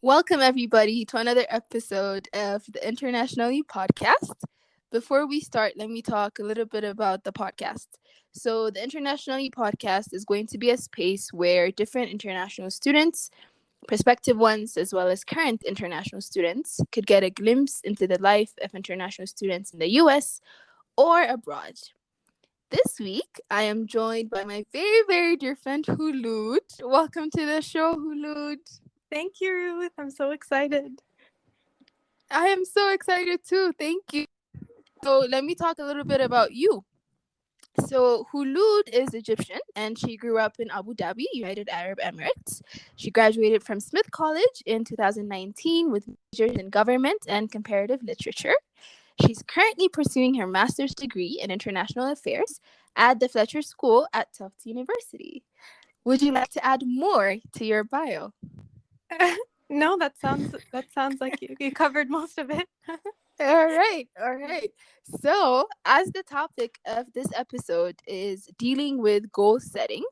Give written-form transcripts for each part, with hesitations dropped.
Welcome, everybody, to another episode of the Internationalie podcast. Before we start, let me talk a little bit about the podcast. So, the Internationalie podcast is going to be a space where different international students, prospective ones, as well as current international students, could get a glimpse into the life of international students in the US or abroad. This week, I am joined by my very, very dear friend, Khulood. Welcome to the show, Khulood. Thank you, Ruth. I'm so excited. I am so excited too. Thank you. So let me talk a little bit about you. So Khulood is Egyptian and she grew up in Abu Dhabi, United Arab Emirates. She graduated from Smith College in 2019 with majors in Government and Comparative Literature. She's currently pursuing her master's degree in international affairs at the Fletcher School at Tufts University. Would you like to add more to your bio? No, that sounds like you covered most of it. All right. So, as the topic of this episode is dealing with goal setting,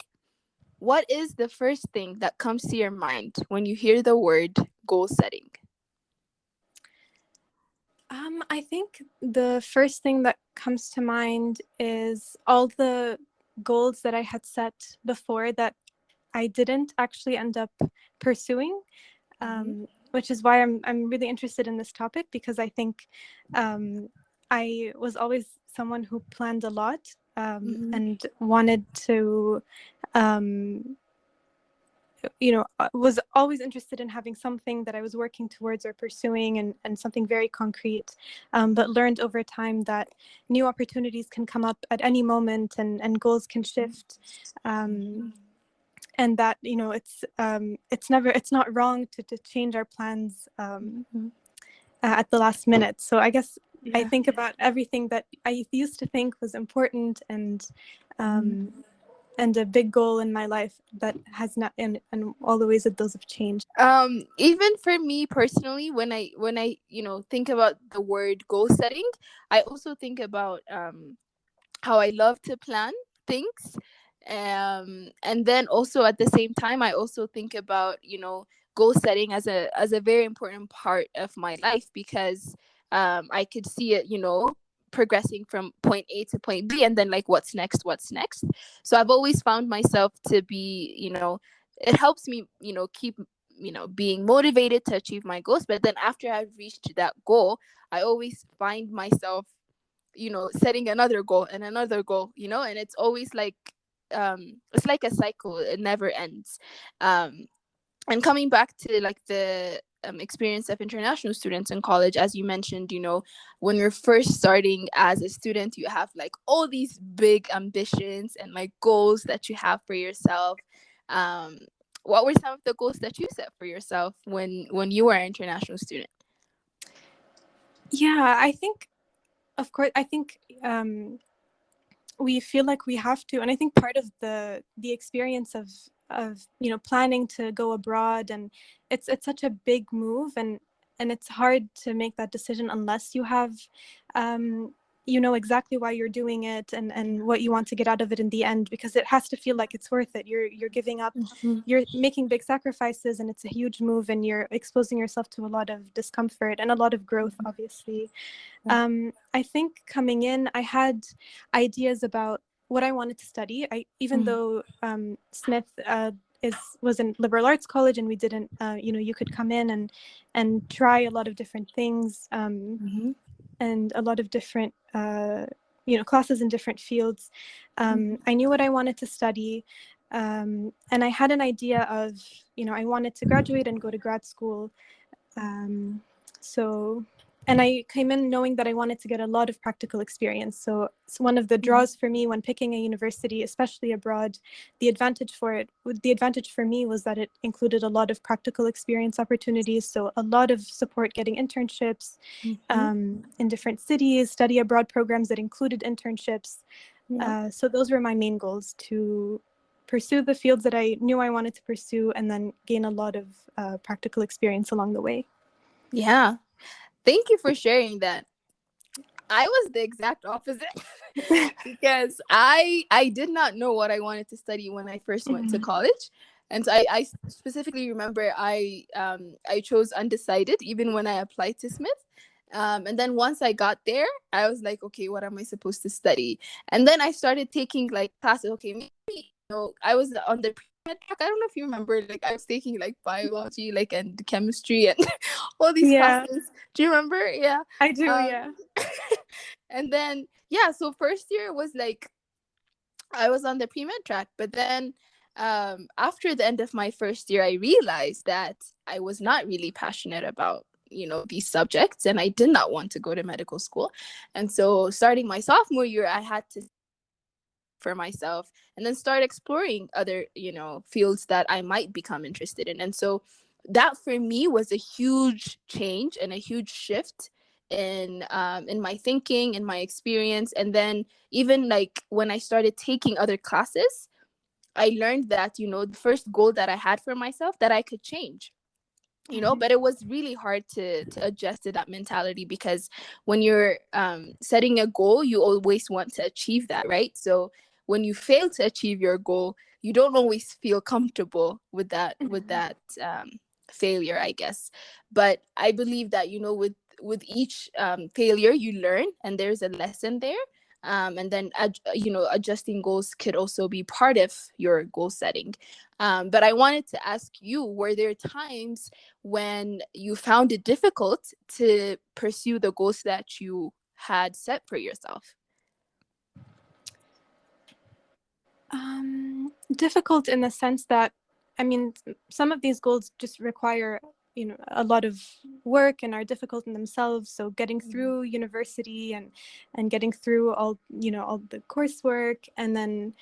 what is the first thing that comes to your mind when you hear the word goal setting? I think the first thing that comes to mind is all the goals that I had set before that I didn't actually end up pursuing. Which is why I'm really interested in this topic, because I think I was always someone who planned a lot and wanted to, was always interested in having something that I was working towards or pursuing and something very concrete, but learned over time that new opportunities can come up at any moment and goals can shift. And that, it's not wrong to change our plans at the last minute. So I guess I think about everything that I used to think was important and a big goal in my life that has not, and all the ways that those have changed. Even for me personally, when I think about the word goal setting, I also think about how I love to plan things. And then also at the same time, I also think about goal setting as a very important part of my life, because I could see it progressing from point A to point B, and then like what's next. So I've always found myself to be it helps me keep being motivated to achieve my goals. But then after I've reached that goal, I always find myself setting another goal and another goal, and it's always like it's like a cycle. It never ends. And coming back to like the experience of international students in college, as you mentioned, when you're first starting as a student, you have like all these big ambitions and like goals that you have for yourself. What were some of the goals that you set for yourself when you were an international student? Yeah, I think, of course, we feel like we have to, and I think part of the experience of planning to go abroad, and it's such a big move, and it's hard to make that decision unless you have exactly why you're doing it and what you want to get out of it in the end, because it has to feel like it's worth it. You're giving up, you're making big sacrifices, and it's a huge move, and you're exposing yourself to a lot of discomfort and a lot of growth, obviously. I think coming in, I had ideas about what I wanted to study. Even though Smith was in liberal arts college, and we didn't, you could come in and try a lot of different things, and a lot of different, classes in different fields. I knew what I wanted to study, and I had an idea of, I wanted to graduate and go to grad school. And I came in knowing that I wanted to get a lot of practical experience. So it's one of the draws for me when picking a university, especially abroad. The advantage for me was that it included a lot of practical experience opportunities. So a lot of support getting internships in different cities, study abroad programs that included internships. So those were my main goals: to pursue the fields that I knew I wanted to pursue, and then gain a lot of practical experience along the way. Yeah. Thank you for sharing that. I was the exact opposite because I did not know what I wanted to study when I first went to college. And so I specifically remember I chose undecided even when I applied to Smith. And then once I got there, I was like, okay, what am I supposed to study? And then I started taking like classes. Okay, maybe, I was on the pre-med track. I don't know if you remember, like I was taking like biology, like, and chemistry and all these Yeah, classes. Do you remember? Yeah. I do. Um, Yeah. and then yeah, so first year was like I was on the pre-med track, but then after the end of my first year, I realized that I was not really passionate about, these subjects, and I did not want to go to medical school. And so starting my sophomore year, I had to for myself and then start exploring other, fields that I might become interested in. And so that for me was a huge change and a huge shift in my thinking, in my experience. And then even like when I started taking other classes, I learned that, the first goal that I had for myself, that I could change, but it was really hard to adjust to that mentality, because when you're setting a goal, you always want to achieve that, right? So when you fail to achieve your goal, you don't always feel comfortable with that failure, I guess. But I believe that, with each failure you learn, and there's a lesson there. And then adjusting goals could also be part of your goal setting. But I wanted to ask you, were there times when you found it difficult to pursue the goals that you had set for yourself? Difficult in the sense that, I mean, some of these goals just require, a lot of work and are difficult in themselves. So getting through university and getting through all the coursework, and then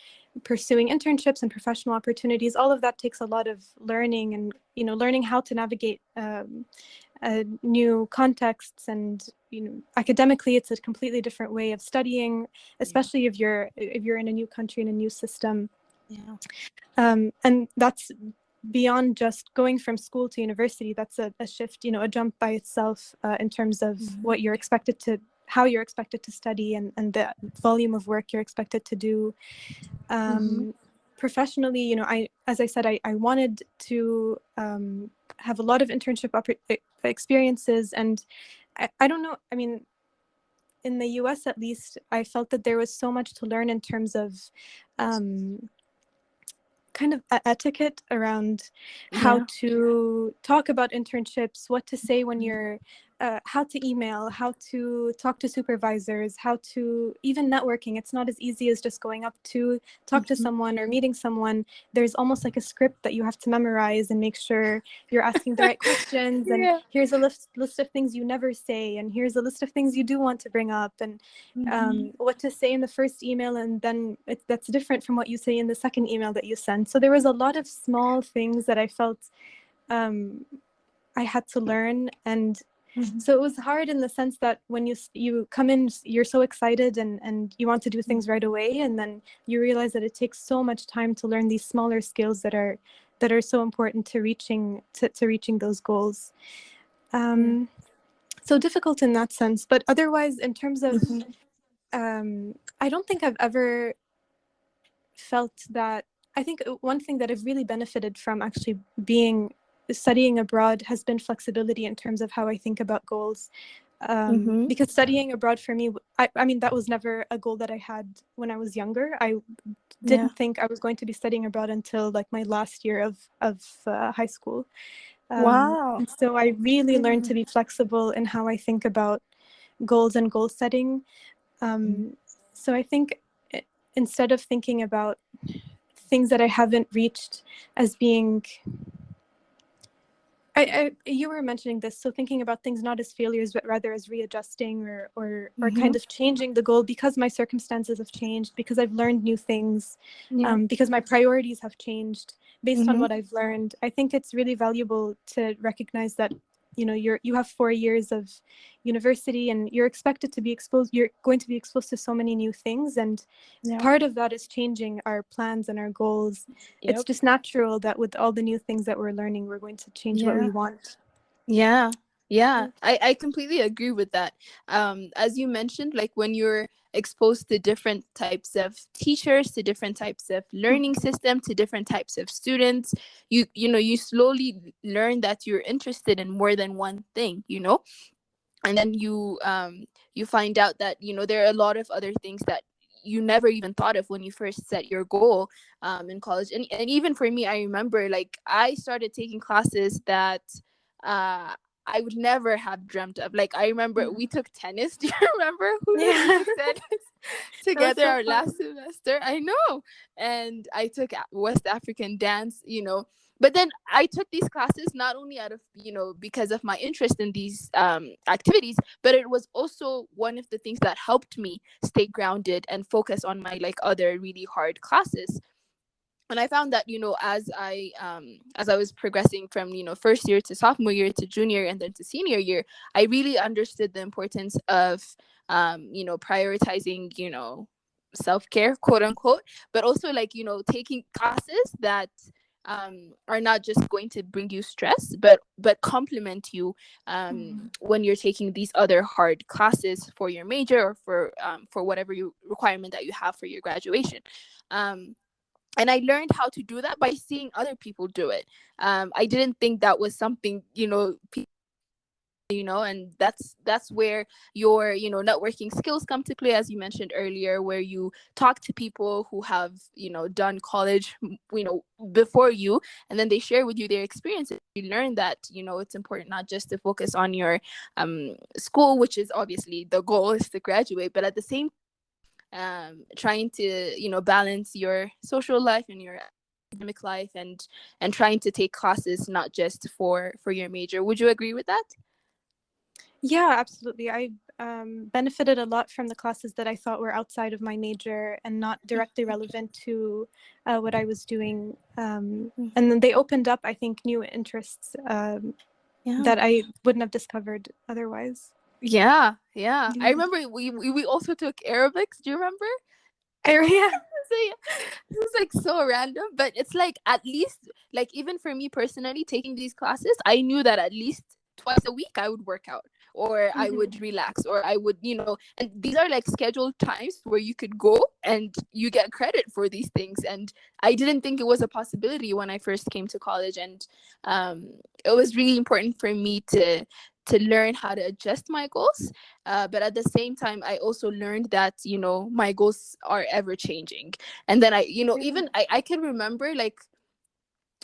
pursuing internships and professional opportunities, all of that takes a lot of learning, and learning how to navigate new contexts. And academically, it's a completely different way of studying, especially if you're in a new country, in a new system. Yeah. And that's beyond just going from school to university. That's a shift, a jump by itself, in terms of what you're expected to, how you're expected to study, and the volume of work you're expected to do. Professionally, as I said, I wanted to have a lot of internship experiences. And I don't know, I mean, in the US at least, I felt that there was so much to learn in terms of kind of etiquette around how to talk about internships, what to say when you're, how to email, how to talk to supervisors, how to even networking. It's not as easy as just going up to talk to someone or meeting someone. There's almost like a script that you have to memorize and make sure you're asking the right questions. And here's a list of things you never say, and here's a list of things you do want to bring up, and what to say in the first email, and then that's different from what you say in the second email that you send. So there was a lot of small things that I felt I had to learn. And so it was hard in the sense that when you come in, you're so excited and you want to do things right away, and then you realize that it takes so much time to learn these smaller skills that are so important to reaching those goals. So difficult in that sense. But otherwise, in terms of I don't think I've ever felt that. I think one thing that I've really benefited from actually studying abroad has been flexibility in terms of how I think about goals. Because studying abroad for me, I mean, that was never a goal that I had when I was younger. I didn't think I was going to be studying abroad until like my last year of high school. Wow. And so I really learned to be flexible in how I think about goals and goal setting. So I think instead of thinking about things that I haven't reached as being, you were mentioning this, so thinking about things not as failures, but rather as readjusting or kind of changing the goal because my circumstances have changed, because I've learned new things, because my priorities have changed based on what I've learned. I think it's really valuable to recognize that you have 4 years of university, and you're going to be exposed to so many new things, and part of that is changing our plans and our goals. It's just natural that with all the new things that we're learning, we're going to change what we want. Yeah. I completely agree with that. As you mentioned, like when you're exposed to different types of teachers, to different types of learning system, to different types of students. You slowly learn that you're interested in more than one thing, and then you find out that there are a lot of other things that you never even thought of when you first set your goal in college. And even for me, I remember, like, I started taking classes that uh I would never have dreamt of. Like, I remember we took tennis. Do you remember, Khulood? We Yeah. took tennis That was together so our fun. last semester. I know. And I took West African dance, but then I took these classes not only out of, because of my interest in these activities, but it was also one of the things that helped me stay grounded and focus on my, like, other really hard classes. And I found that, as I was progressing from, first year to sophomore year to junior and then to senior year, I really understood the importance of prioritizing, self-care, quote unquote, but also, like, taking classes that are not just going to bring you stress, but complement you when you're taking these other hard classes for your major, or for whatever you requirement that you have for your graduation. And I learned how to do that by seeing other people do it. I didn't think that was something, and that's where your, networking skills come to play, as you mentioned earlier, where you talk to people who have, done college, before you, and then they share with you their experiences. You learn that, it's important not just to focus on your school, which is obviously the goal, is to graduate, but at the same trying to, balance your social life and your academic life, and trying to take classes not just for your major. Would you agree with that? Yeah, absolutely. I benefited a lot from the classes that I thought were outside of my major and not directly relevant to what I was doing. And then they opened up, I think, new interests Yeah. that I wouldn't have discovered otherwise. Yeah. I Yeah. remember we also took Arabics. Do you remember? Yeah. So yeah, this is like so random, but it's like, at least, like, even for me personally, taking these classes, I knew that at least twice a week I would work out, or I Mhm. would relax, or I would, and these are like scheduled times where you could go and you get credit for these things. And I didn't think it was a possibility when I first came to college. And it was really important for me to learn how to adjust my goals, but at the same time, I also learned that, my goals are ever changing. And then Yeah. even I can remember, like,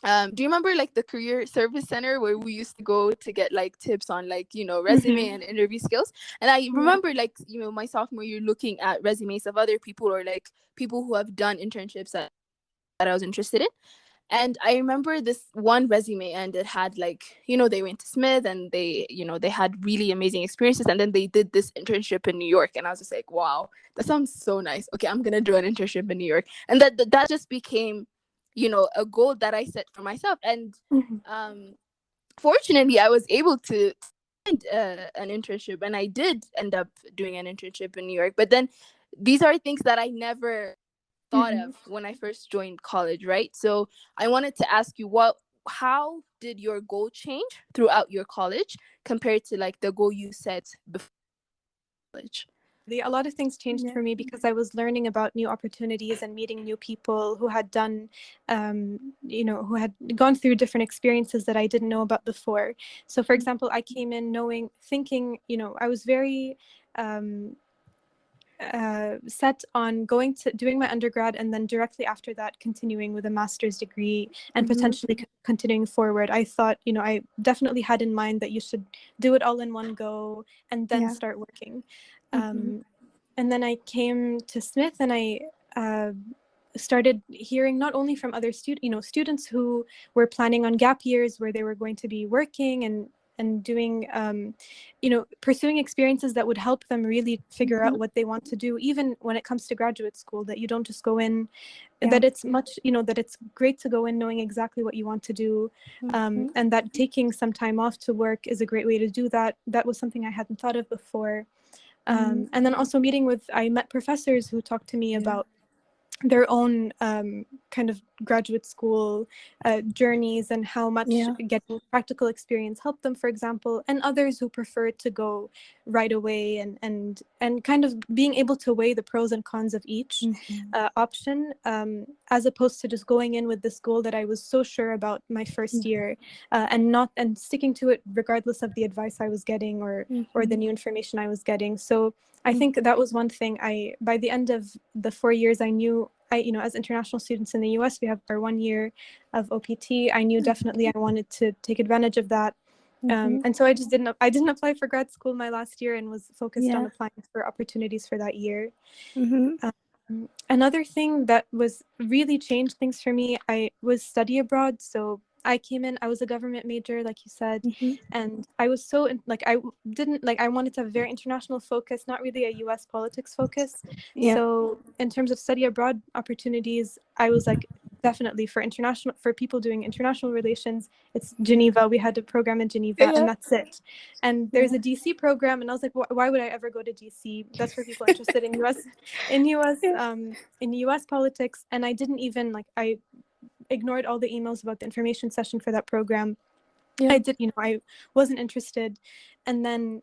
do you remember, like, the career service center where we used to go to get, like, tips on, like, resume Mhm. and interview skills? And I Yeah. remember, like, my sophomore year, looking at resumes of other people, or like people who have done internships that I was interested in. And I remember this one resume, and it had, like, they went to Smith, and they had really amazing experiences, and then they did this internship in New York. And I was just like, wow, that sounds so nice. Okay, I'm gonna do an internship in New York. And that just became, a goal that I set for myself. And Mhm. um fortunately, I was able to find an internship, and I did end up doing an internship in New York. But then these are things that I never thought Mhm. of when I first joined college, right? So I wanted to ask you, how did your goal change throughout your college compared to, like, the goal you set before college? A lot of things changed Yeah. for me because I was learning about new opportunities and meeting new people who had done, who had gone through different experiences that I didn't know about before. So, for example, I came in thinking, I was very set on doing my undergrad and then directly after that continuing with a master's degree and Mm-hmm. potentially continuing forward. I thought, I definitely had in mind that you should do it all in one go and then Yeah. start working. Mm-hmm. And then I came to Smith, and I uh, started hearing not only from other students who were planning on gap years where they were going to be working and doing pursuing experiences that would help them really figure Mm-hmm. out what they want to do, even when it comes to graduate school, that you don't just go in, Yeah. that it's that it's great to go in knowing exactly what you want to do, Mm-hmm. and that taking some time off to work is a great way to do that. That was something I hadn't thought of before. Mm-hmm. And then also I met professors who talked to me Yeah. about their own kind of graduate school journeys and how much Yeah. getting practical experience helped them, for example, and others who prefer to go right away, and kind of being able to weigh the pros and cons of each Mm-hmm. option, as opposed to just going in with this goal that I was so sure about my first year, and sticking to it regardless of the advice I was getting, or the Mm-hmm. new information I was getting. So I think that was one thing. By the end of the 4 years, I knew, as international students in the US, we have our 1 year of OPT. I knew definitely I wanted to take advantage of that. Mm-hmm. And so I didn't apply for grad school my last year, and was focused on Yeah. applying for opportunities for that year. Mm-hmm. Another thing that was really changed things for me, I was study abroad. So I came in, I was a government major, like you said, Mm-hmm. and I was so like, I didn't like, I wanted to have a very international focus, not really a US politics focus. Yeah. So in terms of study abroad opportunities, I was like, definitely for people doing international relations, it's Geneva. We had a program in Geneva, and Yeah. that's it. And there's Yeah. a DC program, and I was like, why would I ever go to DC? That's for people interested in US in US Yeah. in US politics. And I didn't even like, I ignored all the emails about the information session for that program. Yeah. I wasn't interested. And then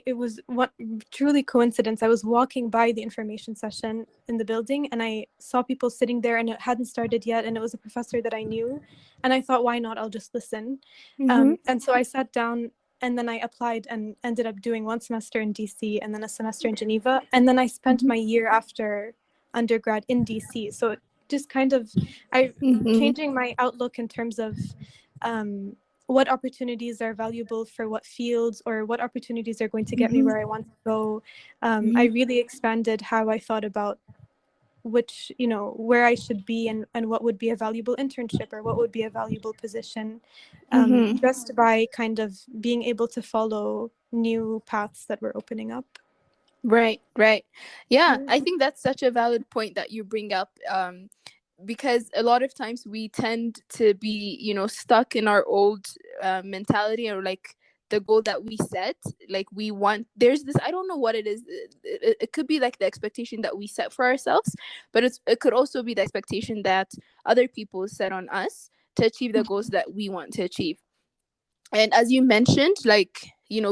it was what truly coincidence. I was walking by the information session in the building, and I saw people sitting there, and it hadn't started yet, and it was a professor that I knew, and I thought, why not? I'll just listen. Mm-hmm. And so I sat down, and then I applied and ended up doing 1 semester in DC and then a semester in Geneva, and then I spent Mm-hmm. my year after undergrad in DC. So it just kind of, I Mm-hmm. changing my outlook in terms of um, what opportunities are valuable for what fields, or what opportunities are going to get me Mm-hmm. where I want to go. I Mm-hmm. really expanded how I thought about which, where I should be, and what would be a valuable internship, or what would be a valuable position, Mm-hmm. just by kind of being able to follow new paths that were opening up. Right, right. Yeah, Yeah. I think that's such a valid point that you bring up. Because a lot of times we tend to be, stuck in our old mentality, or like the goal that we set. Like we want, there's this, I don't know what it is. It could be like the expectation that we set for ourselves, but it could also be the expectation that other people set on us to achieve the goals that we want to achieve. And as you mentioned, like,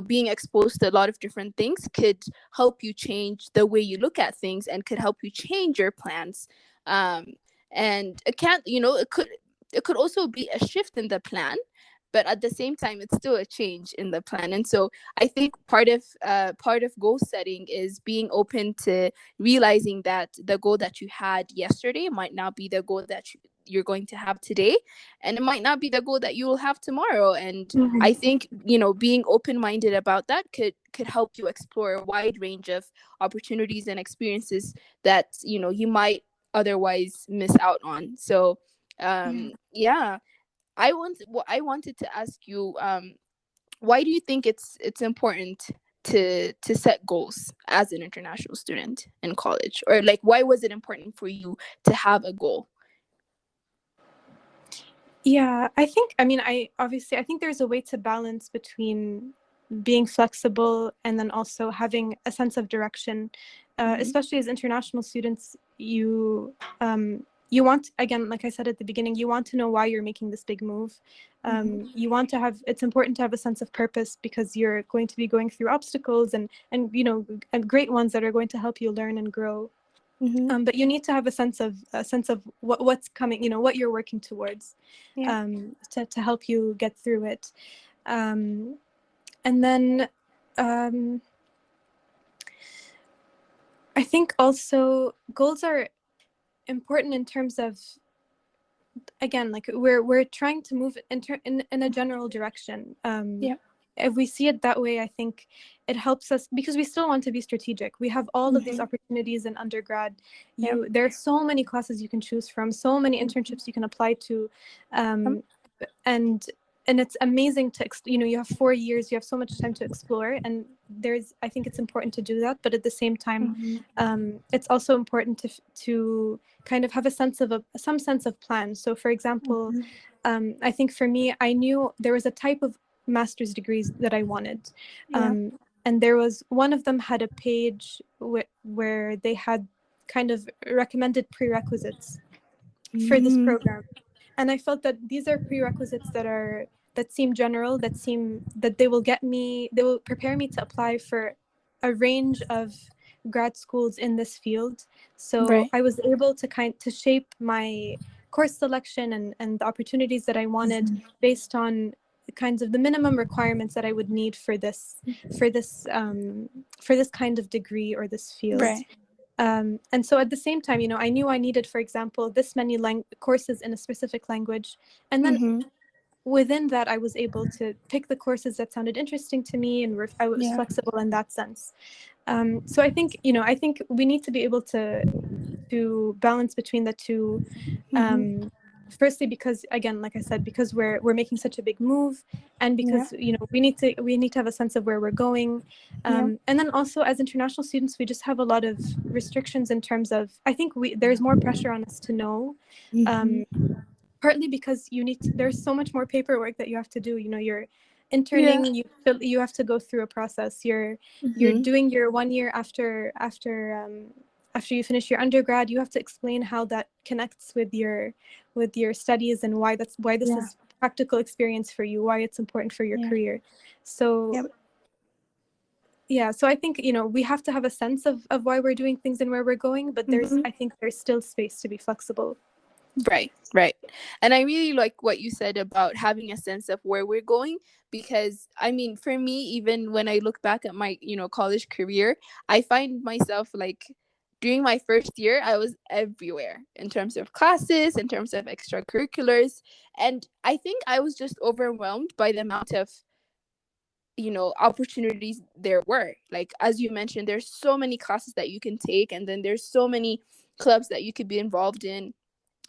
being exposed to a lot of different things could help you change the way you look at things, and could help you change your plans. um and it can't, it could also be a shift in the plan, but at the same time it's still a change in the plan. And so I think part of goal setting is being open to realizing that the goal that you had yesterday might not be the goal that you're going to have today, and it might not be the goal that you will have tomorrow. And I Mhm. think, being open-minded about that could help you explore a wide range of opportunities and experiences that you might otherwise miss out on. So Yeah. yeah, I wanted to ask you, why do you think it's important to set goals as an international student in college, or like why was it important for you to have a goal? Yeah, I think there's a way to balance between being flexible and then also having a sense of direction. Mm-hmm. Especially as international students, you want, again, like I said at the beginning, you want to know why you're making this big move. Mm-hmm. It's important to have a sense of purpose, because you're going to be going through obstacles, and great ones that are going to help you learn and grow. Mm-hmm. But you need to have a sense of what's coming, what you're working towards, Yeah. to help you get through it. Um, and then um, I think also goals are important in terms of, again, like we're trying to move in a general direction. Yeah. If we see it that way, I think it helps us, because we still want to be strategic. We have all of these Mm-hmm. opportunities in undergrad. Yeah. There are so many classes you can choose from, so many internships you can apply to, um, and it's amazing to you have 4 years, you have so much time to explore, and I think it's important to do that. But at the same time, Mm-hmm. it's also important to kind of have some sense of plan. So for example, Mm-hmm. I think for me, I knew there was a type of master's degrees that I wanted, Yeah. and there was one of them had a page where they had kind of recommended prerequisites for this program. And I felt that these are prerequisites that seem general, that they will prepare me to apply for a range of grad schools in this field. So Right. I was able to shape my course selection and the opportunities that I wanted based on the kinds of the minimum requirements that I would need for this kind of degree or this field. Right. And so at the same time, I knew I needed, for example, this many courses in a specific language. And then within that, I was able to pick the courses that sounded interesting to me, and I was Yeah. flexible in that sense. So I think we need to be able to balance between the two. Firstly, because again, like I said, because we're making such a big move, and Yeah. because we need to have a sense of where we're going, Yeah. and then also as international students, we just have a lot of restrictions in terms of, I think there's more pressure on us to know, partly because there's so much more paperwork that you have to do. You're Yeah. interning, you have to go through a process. You're doing your 1 year after you finish your undergrad. You have to explain how that connects with your studies, and why this Yeah. is practical experience for you, why it's important for your Yeah. career. So Yep. yeah, so I think we have to have a sense of why we're doing things and where we're going, but I think there's still space to be flexible. Right, right. And I really like what you said about having a sense of where we're going, because I mean, for me, even when I look back at my, college career, I find myself like during my first year, I was everywhere in terms of classes, in terms of extracurriculars. And I think I was just overwhelmed by the amount of, opportunities there were. Like, as you mentioned, there's so many classes that you can take, and then there's so many clubs that you could be involved in.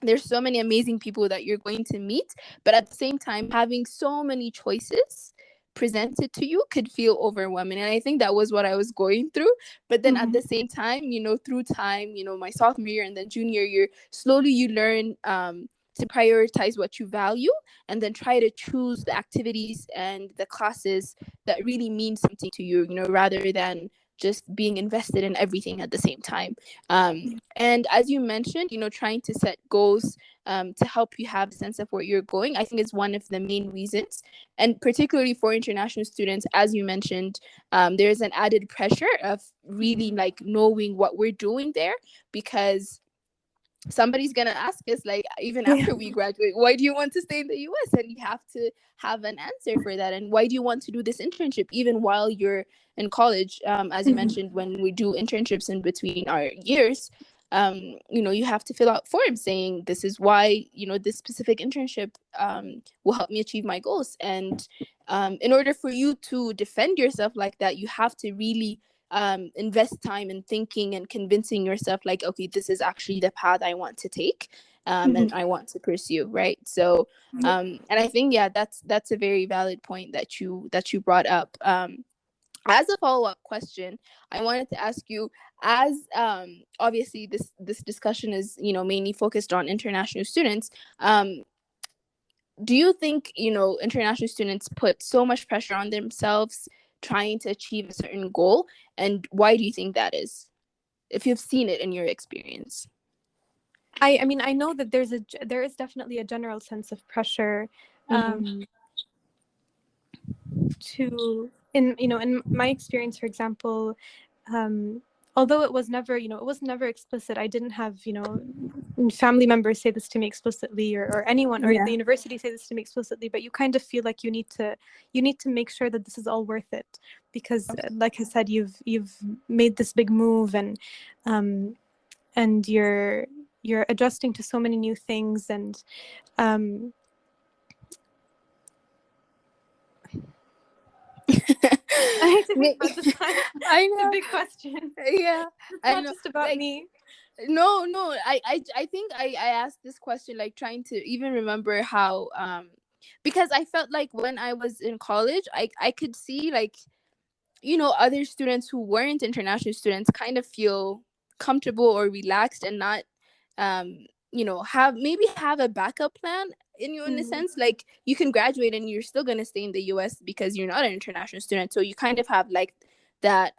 There's so many amazing people that you're going to meet, but at the same time, having so many choices presented to you could feel overwhelming. And I think that was what I was going through. But then at the same time, through time, my sophomore year and then junior year, slowly you learn to prioritize what you value, and then try to choose the activities and the classes that really mean something to you, rather than just being invested in everything at the same time. And as you mentioned, trying to set goals to help you have a sense of where you're going, I think is one of the main reasons. And particularly for international students, as you mentioned, there's an added pressure of really like knowing what we're doing there, because somebody's gonna ask us, like, even after we graduate, why do you want to stay in the US? And you have to have an answer for that. And why do you want to do this internship even while you're in college? As you mentioned, when we do internships in between our years, you have to fill out forms saying this is why, this specific internship will help me achieve my goals. And in order for you to defend yourself like that, you have to really invest time in thinking and convincing yourself, like, okay, this is actually the path I want to take, and I want to pursue, right? So and I think, yeah, that's a very valid point that you brought up. As a follow-up question, I wanted to ask you, as obviously this discussion is mainly focused on international students, do you think international students put so much pressure on themselves trying to achieve a certain goal, and why do you think that is, if you've seen it in your experience? I mean, I know that there is definitely a general sense of pressure in my experience, for example, although it was never explicit. I didn't have family members say this to me explicitly, or anyone, or the university say this to me explicitly, but you kind of feel like you need to make sure that this is all worth it, because like I said, you've made this big move, and you're adjusting to so many new things, and I have to think about this time. I know. It's a big question. Yeah, it's not just about me. No, I think I asked this question like trying to even remember how because I felt like when I was in college, I could see, like, other students who weren't international students kind of feel comfortable or relaxed, and not have a backup plan in a sense. Like, you can graduate and you're still going to stay in the US because you're not an international student, so you kind of have like that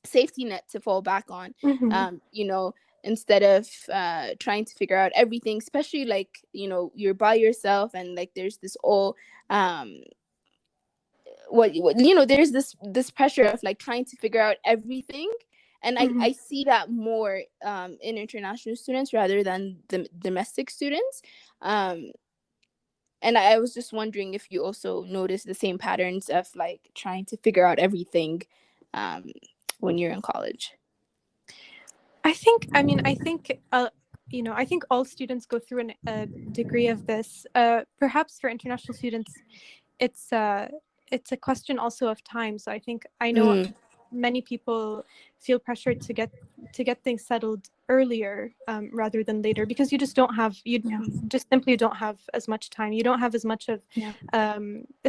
safety net to fall back on, Mm-hmm. instead of trying to figure out everything, especially like, you're by yourself, and like there's this all um what there's this pressure of like trying to figure out everything. And I Mm-hmm. see that more in international students rather than the domestic students. um and I was just wondering if you also notice the same patterns of like trying to figure out everything um when you're in college. I think all students go through a degree of this. Perhaps for international students, it's it's a question also of time. So I know Mm, many people feel pressured to get things settled earlier, rather than later, because you yeah, just simply don't have as much time. You don't have as much of, yeah.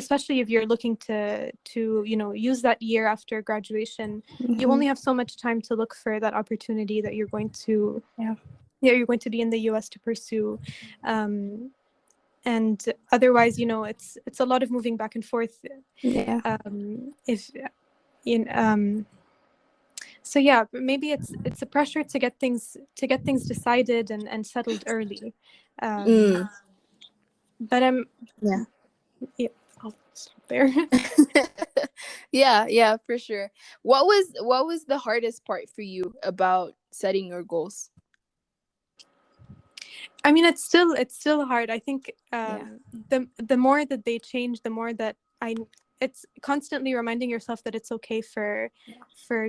especially if you're looking to use that year after graduation. You Hmm. only have so much time to look for that opportunity Yeah. that you're going to be in the US to pursue. Um, and otherwise, it's a lot of moving back and forth. Yeah. If in So yeah, but maybe it's a pressure to get things decided and settled early. Um, Mm, but yeah. yeah, I'll stop there. Yeah, yeah, for sure. What was the hardest part for you about setting your goals? I mean, it's still hard. I think Yeah. the more that they change, the more that it's constantly reminding yourself that it's okay for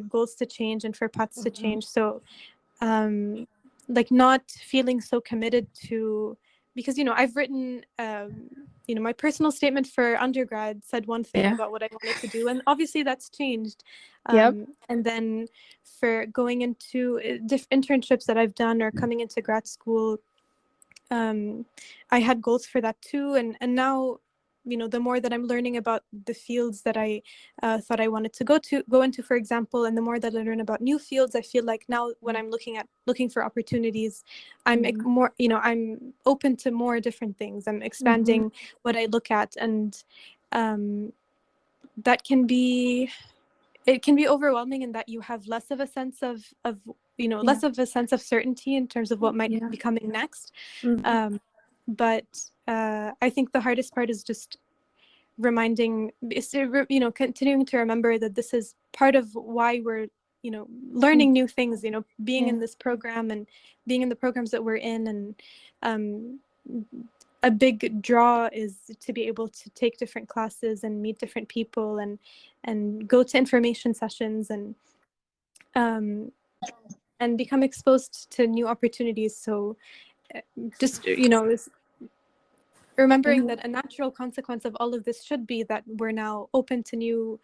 goals to change and for paths to Hmm. change. So um, like not feeling so committed to, because I've written my personal statement for undergrad said one thing Yeah. about what I wanted to do, and obviously that's changed. Yep. And then for going into internships that I've done or coming into grad school, um, I had goals for that too. And now, the more that I'm learning about the fields that I thought I wanted to go into, for example, and the more that I learn about new fields, I feel like now when I'm looking for opportunities, Hmm. more, I'm open to more different things. I'm Hmm. expanding what I look at, and um, that can be it can be overwhelming in that you have less of a sense of Yeah. less of a sense of certainty in terms of what might Yeah. be coming next. Hmm. um, but I think the hardest part is just continuing to remember that this is part of why we're learning new things, being Yeah. in this program and being in the programs that we're in. And um, a big draw is to be able to take different classes and meet different people and go to information sessions um, and become exposed to new opportunities. So uh, just remembering Hmm. that a natural consequence of all of this should be that we're now open to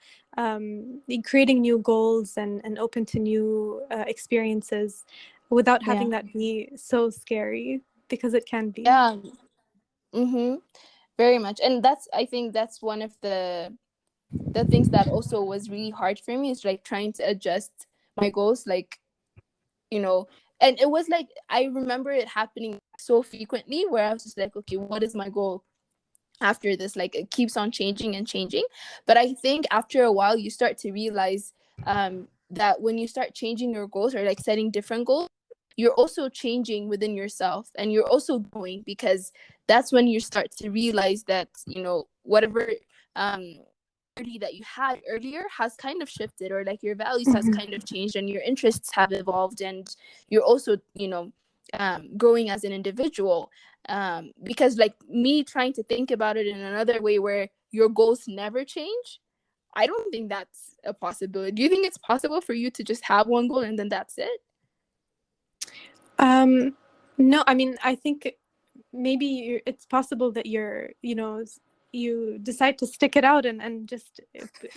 creating new goals and open to new experiences without Yeah. having that be so scary, because it can be. Yeah. Hmm. Very much. And I think that's one of the things that also was really hard for me, is like trying to adjust my goals, like, you know and it was like I remember it happening so frequently, where I was just like, okay, what is my goal after this? Like, it keeps on changing and changing. But I think after a while you start to realize that when you start changing your goals, or like setting different goals, you're also changing within yourself, and you're also growing, because that's when you start to realize that whatever um that you had earlier has kind of shifted, or like your values has Mhm. kind of changed, and your interests have evolved, and you're also growing as an individual. Because like me trying to think about it in another way, where your goals never change, I don't think that's a possibility. Do you think it's possible for you to just have one goal and then that's it? Um, no, I mean, I think maybe it's possible that you decide to stick it out and just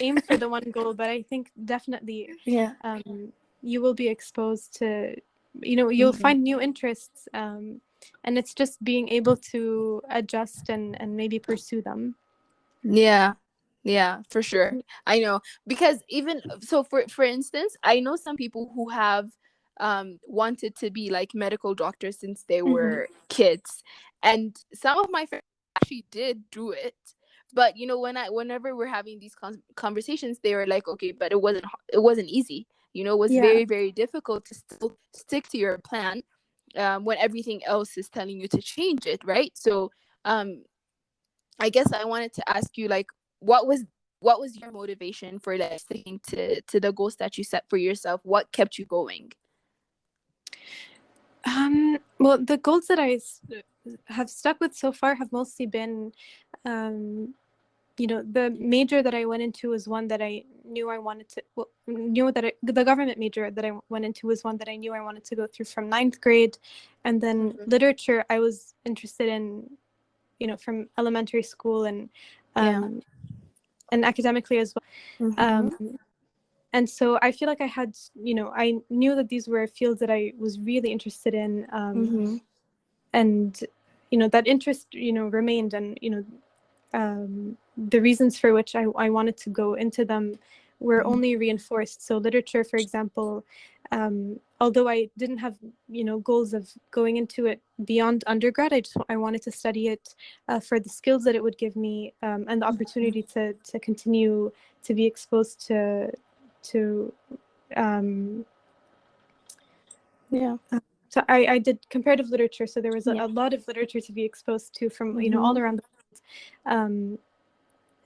aim for the one goal. But I think definitely Yeah. um, you will be exposed to, you'll Hmm. find new interests, and it's just being able to adjust and maybe pursue them. Yeah. Yeah, for sure. I know, because even so, for instance, I know some people who have wanted to be like medical doctors since they Hmm. were kids. And some of my friends actually did do it. But whenever we're having these conversations, they were like, okay, but it wasn't easy. was Yeah. very, very difficult to still stick to your plan when everything else is telling you to change it, right? So I guess I wanted to ask you, like, what was your motivation for like sticking to the goals that you set for yourself? What kept you going? Well, the goals that have stuck with so far have mostly been, the major that I went into was one that I knew I wanted to, the government major that I went into was one that I knew I wanted to go through from ninth grade. And then literature, I was interested in, from elementary school and academically as well. And so I feel like I had, I knew that these were fields that I was really interested in. And, that interest, remained. And, the reasons for which I wanted to go into them were only reinforced. So literature, for example, although I didn't have, goals of going into it beyond undergrad, I wanted to study it for the skills that it would give me, and the opportunity to continue to be exposed to so I did comparative literature, so there was a lot of literature to be exposed to from all around the world,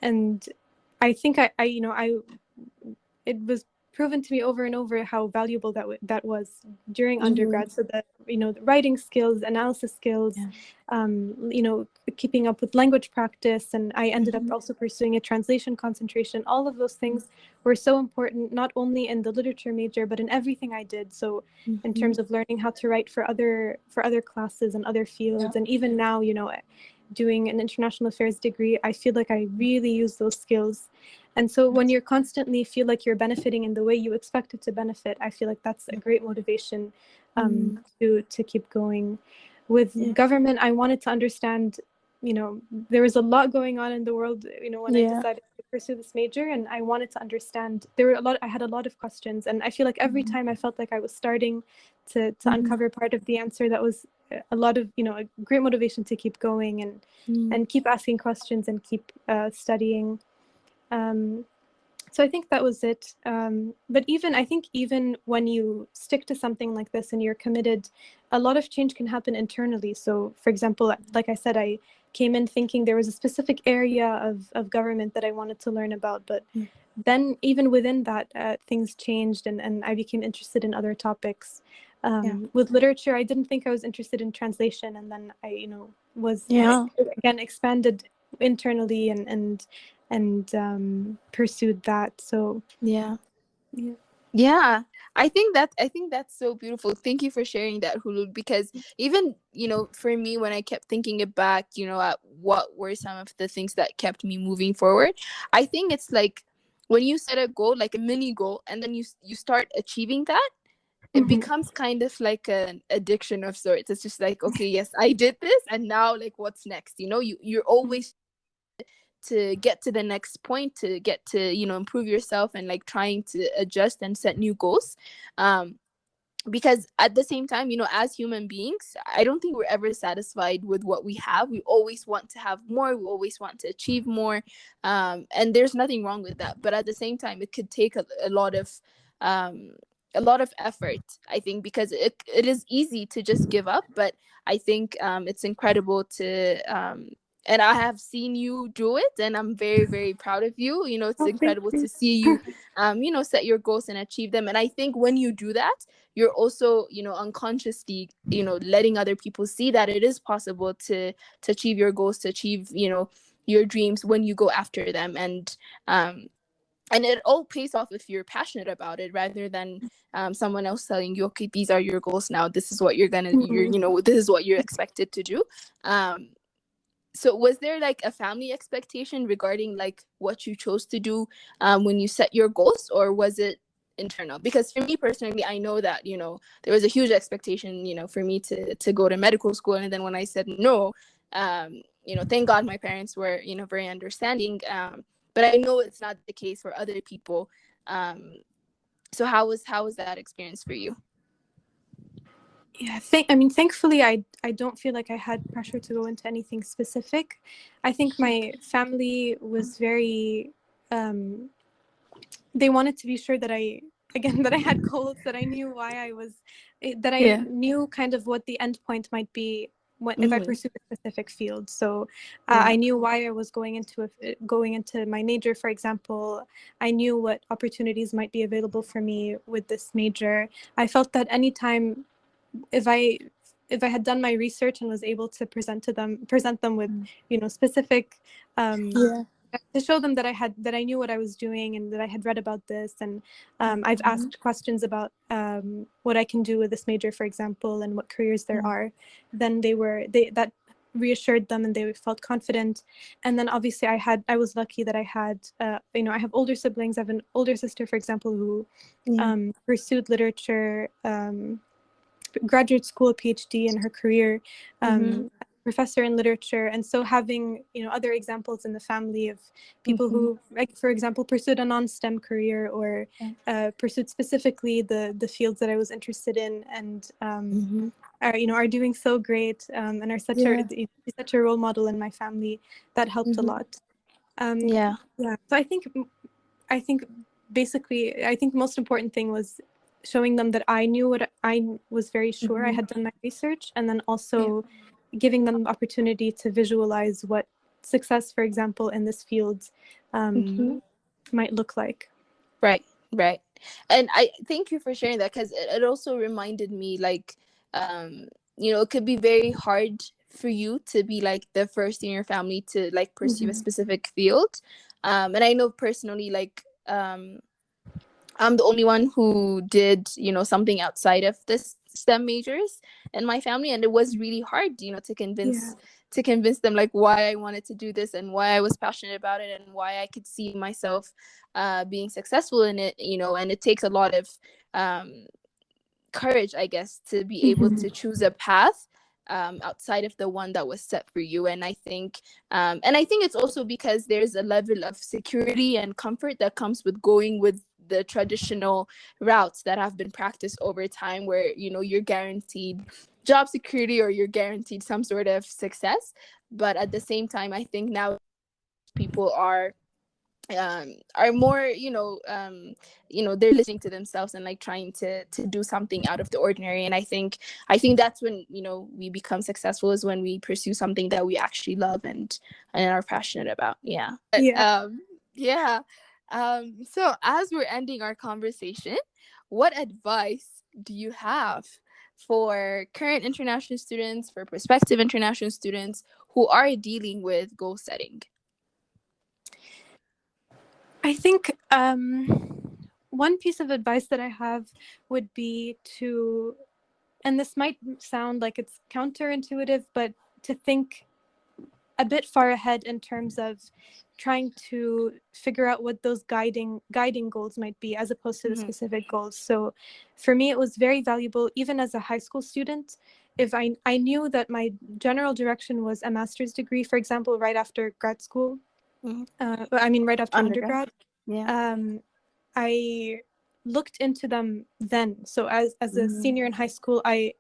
and I think it was proven to me over and over how valuable that was during undergrad. So that the writing skills, analysis skills, keeping up with language practice, and I ended up also pursuing a translation concentration. All of those things were so important, not only in the literature major but in everything I did. So in terms of learning how to write for other classes and other fields, and even now, doing an international affairs degree, I feel like I really use those skills. And so when you constantly feel like you're benefiting in the way you expect it to benefit, I feel like that's a great motivation to keep going. With government, I wanted to understand, there was a lot going on in the world, when I decided to pursue this major, and I wanted to understand. I had a lot of questions, and I feel like every time I felt like I was starting to uncover part of the answer, that was a lot of, a great motivation to keep going and keep asking questions and keep studying. So I think that was it. But even when you stick to something like this and you're committed, a lot of change can happen internally. So, for example, like I said, I came in thinking there was a specific area of government that I wanted to learn about. But then even within that, things changed, and I became interested in other topics. With literature, I didn't think I was interested in translation. And then I, was again expanded internally and pursued that. So I think that's so beautiful. Thank you for sharing that, Khulood, because even for me, when I kept thinking it back, at what were some of the things that kept me moving forward, I think it's like when you set a goal, like a mini goal, and then you start achieving that, it becomes kind of like an addiction of sorts. It's just like, okay, yes, I did this, and now, like, what's next? You're always to get to the next point, to get to improve yourself, and like trying to adjust and set new goals, because at the same time, as human beings, I don't think we're ever satisfied with what we have. We always want to have more, we always want to achieve more, and there's nothing wrong with that. But at the same time, it could take a lot of effort, I think, because it is easy to just give up. But I think it's incredible to and I have seen you do it, and I'm very, very proud of you. It's incredible to see you set your goals and achieve them. And I think when you do that, you're also unconsciously letting other people see that it is possible to achieve your goals, to achieve your dreams when you go after them. And it all pays off if you're passionate about it, rather than someone else telling you, okay, these are your goals now, this is what this is what you're expected to do. So was there like a family expectation regarding like what you chose to do when you set your goals, or was it internal? Because for me personally, I know that there was a huge expectation for me to go to medical school, and then when I said no, thank God my parents were very understanding, but I know it's not the case for other people. So how was that experience for you? Thankfully, I don't feel like I had pressure to go into anything specific. I think my family was very, they wanted to be sure that I again, that I had goals, that I knew why I was, that I Yeah. knew kind of what the end point might be if I Mm-hmm. pursued a specific field. So Yeah. I knew why I was going into my major, for example. I knew what opportunities might be available for me with this major. I felt that anytime if I had done my research and was able to present them with, specific, Yeah. to show them that I knew what I was doing and that I had read about this, and I've asked questions about what I can do with this major, for example, and what careers there are, then that reassured them and they felt confident. And then obviously I was lucky that I had I have older siblings. I have an older sister, for example, who Yeah. pursued literature, graduate school, PhD in her career, Mm-hmm. professor in literature. And so having, other examples in the family of people Mm-hmm. who, like, for example, pursued a non-STEM career, or pursued specifically the fields that I was interested in, and Mm-hmm. are doing so great, and are Yeah. such a role model in my family, that helped a Mm-hmm. lot. Um, Yeah. yeah, so I think basically, I think the most important thing was showing them that I knew what I was very sure I Mm-hmm. had done my research, and then Yeah. also giving them the opportunity to visualize what success, for example, in this field Mm-hmm. might look like. Right. Right. And I thank you for sharing that, because it also reminded me, like, um, it could be very hard for you to be like the first in your family to like pursue a specific field. And I know personally, like, I'm the only one who did, something outside of this STEM majors in my family, and it was really hard, Yeah. to convince them like why I wanted to do this and why I was passionate about it and why I could see myself being successful in it, and it takes a lot of um, courage, I guess, to be able to choose a path outside of the one that was set for you. And I think it's also because there's a level of security and comfort that comes with going with the traditional routes that have been practiced over time, where you're guaranteed job security or you're guaranteed some sort of success. But at the same time, I think now people are more, they're listening to themselves and like trying to do something out of the ordinary. And I think that's when we become successful, is when we pursue something that we actually love and are passionate about. Yeah. Yeah. Yeah. So as we're ending our conversation, what advice do you have for current international students, for prospective international students who are dealing with goal setting? I think one piece of advice that I have would be to, and this might sound like it's counterintuitive, but to think a bit far ahead in terms of trying to figure out what those guiding goals might be, as opposed to the Mm-hmm. specific goals. So for me, it was very valuable, even as a high school student, if I knew that my general direction was a master's degree, for example, right after grad school, Mm-hmm. right after Undergrad. undergrad. Yeah. um, I looked into them then. So as a senior in high school, I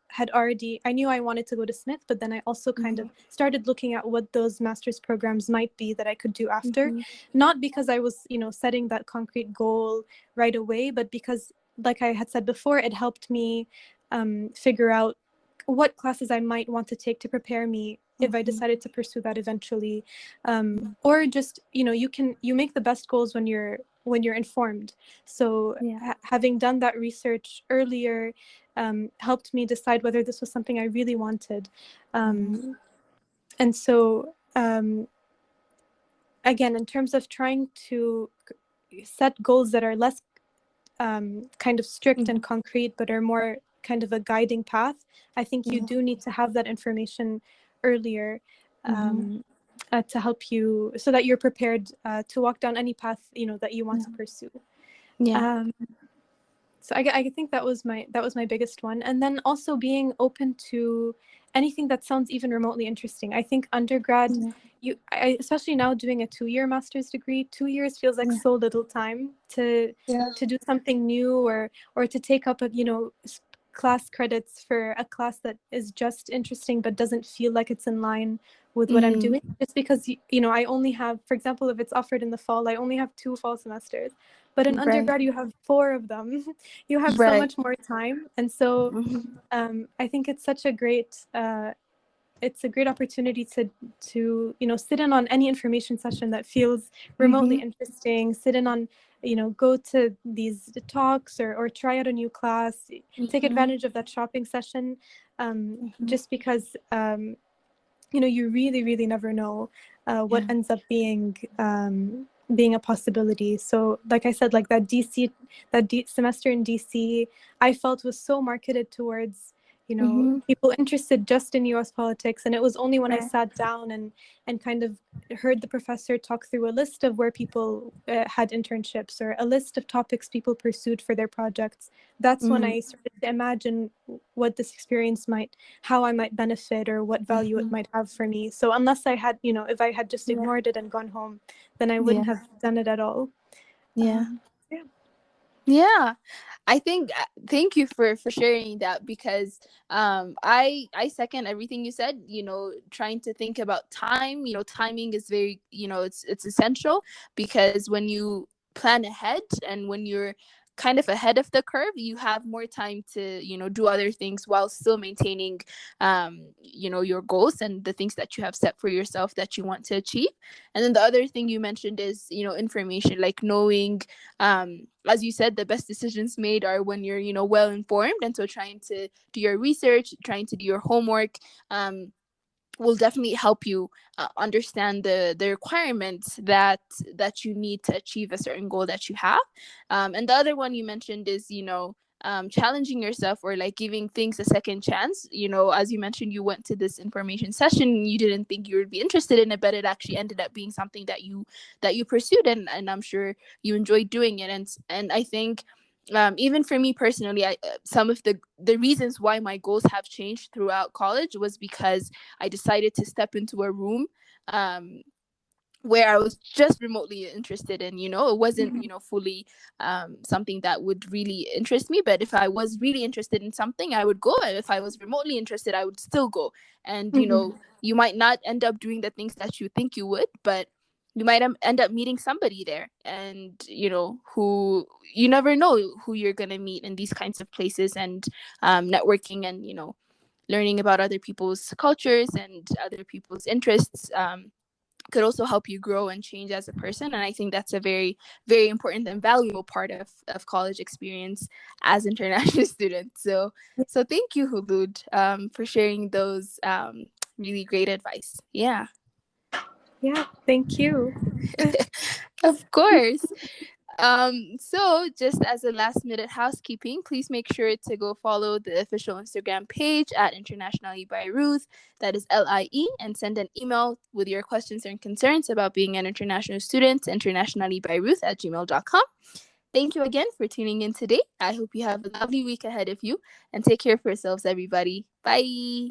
knew I wanted to go to Smith, but then I also kind of started looking at what those master's programs might be that I could do after. Not because I was, setting that concrete goal right away, but because, like I had said before, it helped me figure out what classes I might want to take to prepare me if I decided to pursue that eventually. Or just, you make the best goals when you're informed. So Yeah. having done that research earlier helped me decide whether this was something I really wanted. And so again, in terms of trying to set goals that are less kind of strict and concrete, but are more kind of a guiding path, I think you do need to have that information earlier, to help you, so that you're prepared to walk down any path that you want to pursue. Yeah. Um, so I think that was my biggest one. And then also being open to anything that sounds even remotely interesting. I think undergrad, especially now doing a 2-year master's degree, 2 years feels like so little time to Yeah. do something new, or to take up class credits for a class that is just interesting but doesn't feel like it's in line with what I'm doing, just because, you know, I only have, for example, if it's offered in the fall, I only have 2 fall semesters, but in undergrad you have 4 of them. You have so much more time. And so I think it's such a great it's a great opportunity to you know, sit in on any information session that feels remotely interesting, sit in on, you know, go to these talks, or try out a new class, take advantage of that shopping session, just because you know, you really never know what ends up being a possibility. So like I said, like that semester in DC, I felt was so marketed towards, you know, people interested just in US politics. And it was only when I sat down and kind of heard the professor talk through a list of where people had internships, or a list of topics people pursued for their projects, that's when I started to imagine what this experience how I might benefit, or what value it might have for me. So unless I had, you know, if I had just ignored it and gone home, then I wouldn't have done it at all. Yeah, I think thank you for sharing that, because I second everything you said. You know, trying to think about time, you know, timing is very, you know, it's essential, because when you plan ahead and when you're kind of ahead of the curve, you have more time to, you know, do other things while still maintaining you know, your goals and the things that you have set for yourself that you want to achieve. And then the other thing you mentioned is, you know, information, like knowing, as you said, the best decisions made are when you're, you know, well informed. And so trying to do your research, trying to do your homework, will definitely help you understand the requirements that you need to achieve a certain goal that you have. And the other one you mentioned is, you know, challenging yourself, or like giving things a second chance. You know, as you mentioned, you went to this information session, you didn't think you would be interested in it, but it actually ended up being something that you pursued, and I'm sure you enjoyed doing it. And I think even for me personally, some of the reasons why my goals have changed throughout college was because I decided to step into a room where I was just remotely interested in. You know, it wasn't, you know, fully something that would really interest me. But if I was really interested in something, I would go. And if I was remotely interested, I would still go. And, you know, you might not end up doing the things that you think you would, but you might end up meeting somebody there. And, you know, who you never know who you're going to meet in these kinds of places. And networking and, you know, learning about other people's cultures and other people's interests could also help you grow and change as a person. And I think that's a very, very important and valuable part of college experience as international students. So thank you, Khulood, for sharing those really great advice. Yeah, Thank you. of course. So just as a last minute housekeeping, please make sure to go follow the official Instagram page at Internationalie by Ruth, that is LIE, and send an email with your questions and concerns about being an international student to internationaliebyruth@gmail.com. Thank you again for tuning in today. I hope you have a lovely week ahead of you, and take care of yourselves, everybody. Bye.